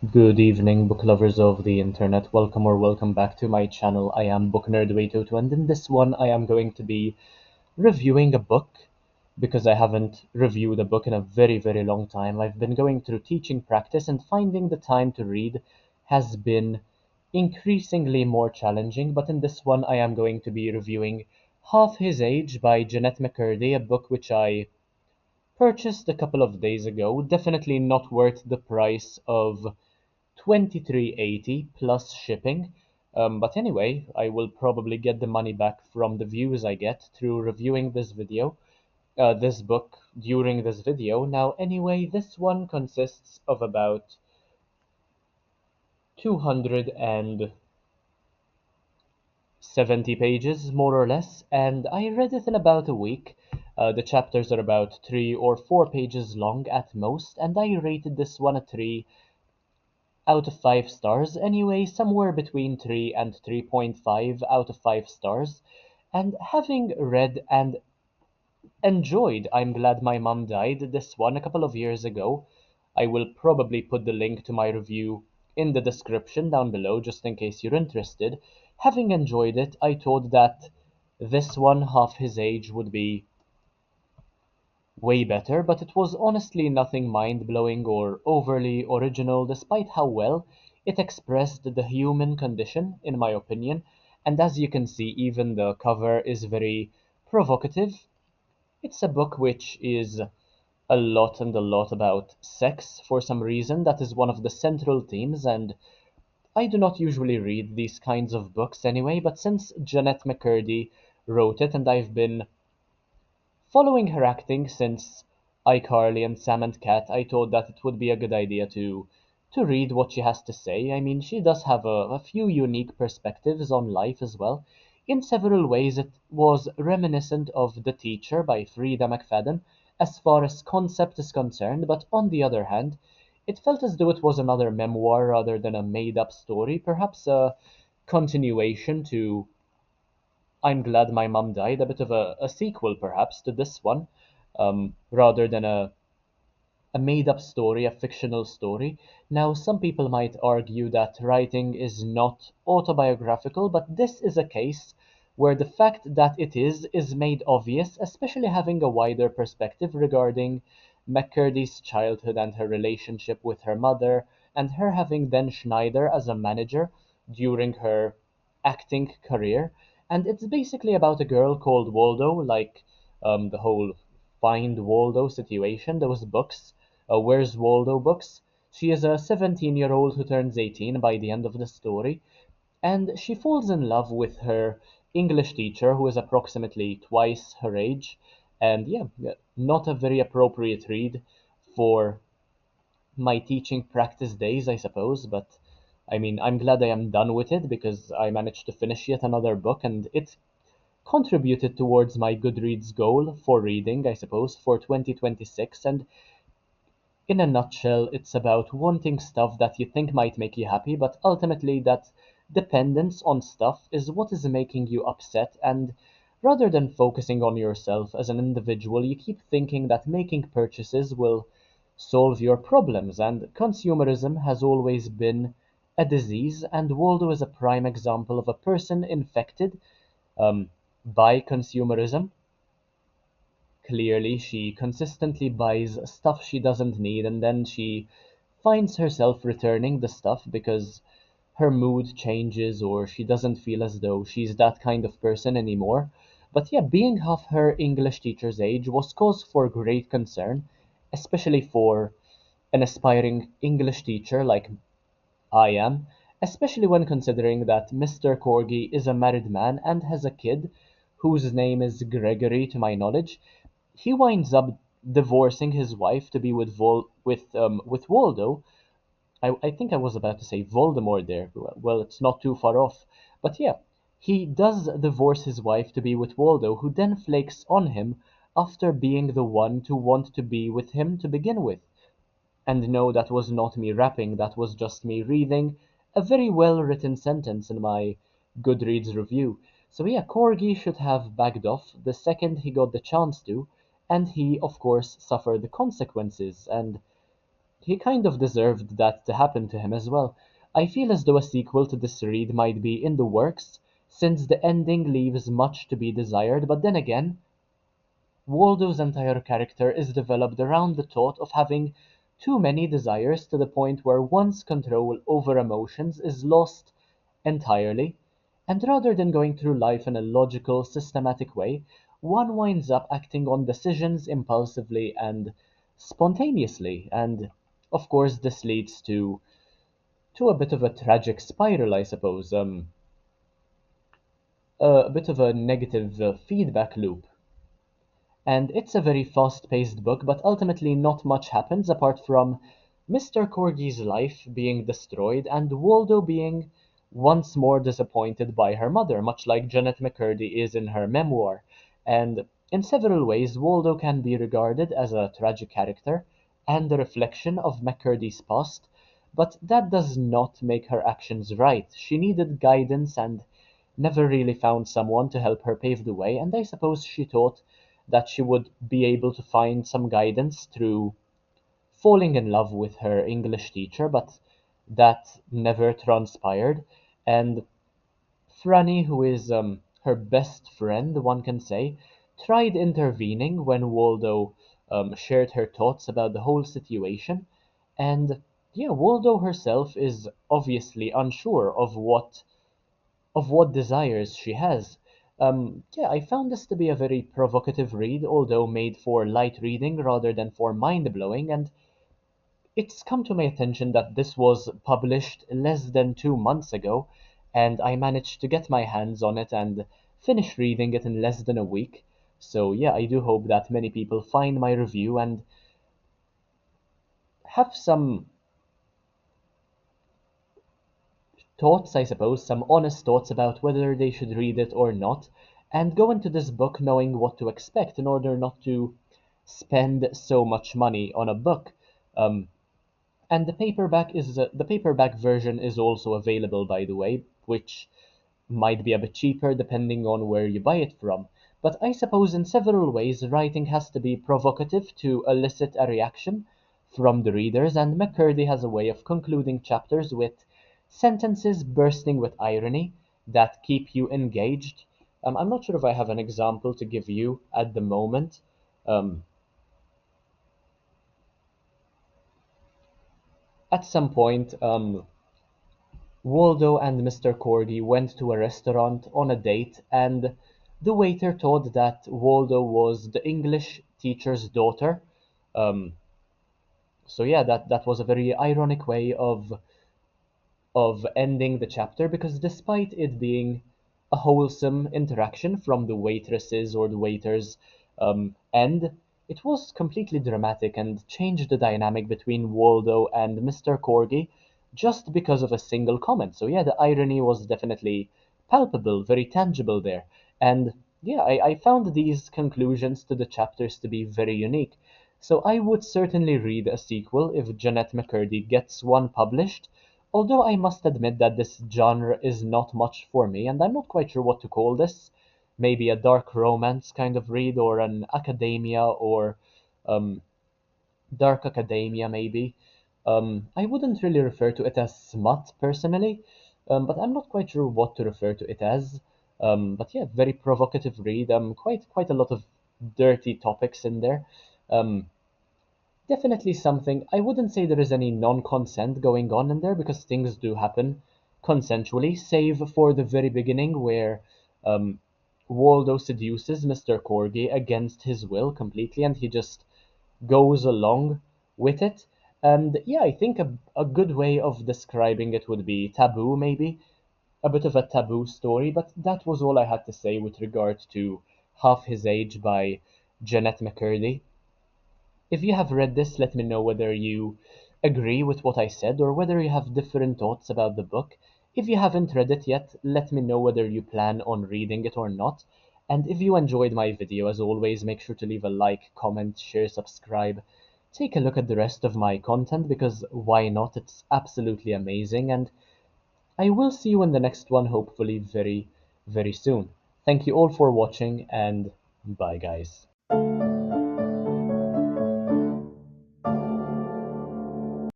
Good evening, book lovers of the internet. Welcome or welcome back to my channel. I am Book Nerd 802, and in this one, I am going to be reviewing a book because I haven't reviewed a book in a very, very long time. I've been going through teaching practice, and finding the time to read has been increasingly more challenging. But in this one, I am going to be reviewing Half His Age by Jennette McCurdy, a book which I purchased a couple of days ago. Definitely not worth the price of 23.80 plus shipping. But anyway, I will probably get the money back from the views I get through reviewing this book during this video. Now, anyway, this one consists of about 270 pages, more or less, and I read it in about a week. The chapters are about 3 or 4 pages long at most, and I rated this one a 3 out of 5 stars. Anyway, somewhere between 3 and 3.5 out of 5 stars. And having read and enjoyed I'm Glad My Mom Died, this one a couple of years ago, I will probably put the link to my review in the description down below just in case you're interested. Having enjoyed it, I thought that this one, Half His Age, would be way better, but it was honestly nothing mind-blowing or overly original, despite how well it expressed the human condition, in my opinion. And as you can see, even the cover is very provocative. It's a book which is a lot and a lot about sex for some reason. That is one of the central themes, and I do not usually read these kinds of books anyway, but since Jennette McCurdy wrote it and I've been following her acting since iCarly and Sam and Cat, I thought that it would be a good idea to read what she has to say. I mean, she does have a few unique perspectives on life as well. In several ways, it was reminiscent of The Teacher by Frida McFadden as far as concept is concerned, but on the other hand, it felt as though it was another memoir rather than a made-up story, perhaps a continuation to I'm Glad My Mom Died, a bit of a sequel perhaps to this one, rather than a made up story, a fictional story. Now, some people might argue that writing is not autobiographical, but this is a case where the fact that it is made obvious, especially having a wider perspective regarding McCurdy's childhood and her relationship with her mother, and her having then Schneider as a manager during her acting career. And it's basically about a girl called Waldo, like the whole Find Waldo situation, those books, Where's Waldo books. She is a 17-year-old who turns 18 by the end of the story, and she falls in love with her English teacher, who is approximately twice her age. And yeah, not a very appropriate read for my teaching practice days, I suppose, but I mean, I'm glad I am done with it because I managed to finish yet another book, and it contributed towards my Goodreads goal for reading, I suppose, for 2026. And in a nutshell, it's about wanting stuff that you think might make you happy, but ultimately that dependence on stuff is what is making you upset. And rather than focusing on yourself as an individual, you keep thinking that making purchases will solve your problems. And consumerism has always been a disease, and Waldo is a prime example of a person infected um, by consumerism. Clearly, she consistently buys stuff she doesn't need, and then she finds herself returning the stuff because her mood changes or she doesn't feel as though she's that kind of person anymore. But yeah, being half her English teacher's age was cause for great concern, especially for an aspiring English teacher like I am, especially when considering that Mr. Corgi is a married man and has a kid whose name is Gregory, to my knowledge. He winds up divorcing his wife to be with Waldo. I think I was about to say Voldemort there. Well, it's not too far off. But yeah, he does divorce his wife to be with Waldo, who then flakes on him after being the one to want to be with him to begin with. And no, that was not me rapping, that was just me reading a very well written sentence in my Goodreads review. So yeah, Corgi should have backed off the second he got the chance to, and he, of course, suffered the consequences. And he kind of deserved that to happen to him as well. I feel as though a sequel to this read might be in the works, since the ending leaves much to be desired, but then again, Waldo's entire character is developed around the thought of having too many desires to the point where one's control over emotions is lost entirely, and rather than going through life in a logical, systematic way, one winds up acting on decisions impulsively and spontaneously, and of course this leads to a bit of a tragic spiral, I suppose, a bit of a negative feedback loop. And it's a very fast-paced book, but ultimately not much happens apart from Mr. Corgi's life being destroyed and Waldo being once more disappointed by her mother, much like Jennette McCurdy is in her memoir. And in several ways, Waldo can be regarded as a tragic character and a reflection of McCurdy's past, but that does not make her actions right. She needed guidance and never really found someone to help her pave the way, and I suppose she thought that she would be able to find some guidance through falling in love with her English teacher, but that never transpired. And Franny, who is her best friend, one can say, tried intervening when Waldo shared her thoughts about the whole situation. And yeah, Waldo herself is obviously unsure of what desires she has. Yeah, I found this to be a very provocative read, although made for light reading rather than for mind blowing, and it's come to my attention that this was published less than 2 months ago, and I managed to get my hands on it and finish reading it in less than a week. So yeah, I do hope that many people find my review and have some thoughts, I suppose, some honest thoughts about whether they should read it or not, and go into this book knowing what to expect in order not to spend so much money on a book. Um, and the paperback version is also available, by the way, which might be a bit cheaper depending on where you buy it from. But I suppose in several ways, writing has to be provocative to elicit a reaction from the readers, and McCurdy has a way of concluding chapters with sentences bursting with irony that keep you engaged. I'm not sure if I have an example to give you at the moment. Um, at some point, Waldo and Mr. Cordy went to a restaurant on a date, and the waiter thought that Waldo was the English teacher's daughter. Um, so yeah, that was a very ironic way of ending the chapter because despite it being a wholesome interaction from the waitresses or the waiters end, it was completely dramatic and changed the dynamic between Waldo and Mr. Corgi just because of a single comment. So yeah, the irony was definitely palpable, very tangible there. And yeah, I found these conclusions to the chapters to be very unique. So I would certainly read a sequel if Jennette McCurdy gets one published. Although I must admit that this genre is not much for me, and I'm not quite sure what to call this. Maybe a dark romance kind of read, or an academia, or um, dark academia, maybe. I wouldn't really refer to it as smut personally, but I'm not quite sure what to refer to it as. But yeah, very provocative read. Quite a lot of dirty topics in there. Um, Definitely something. I wouldn't say there is any non-consent going on in there because things do happen consensually, save for the very beginning where um, Waldo seduces Mr. Corgi against his will completely, and he just goes along with it. And yeah, I think a good way of describing it would be taboo, maybe a bit of a taboo story. But that was all I had to say with regard to Half His Age by Jennette McCurdy. If you have read this, let me know whether you agree with what I said or whether you have different thoughts about the book. If you haven't read it yet, let me know whether you plan on reading it or not. And if you enjoyed my video, as always, make sure to leave a like, comment, share, subscribe. Take a look at the rest of my content because why not? It's absolutely amazing. And I will see you in the next one, hopefully very, very soon. Thank you all for watching and bye guys.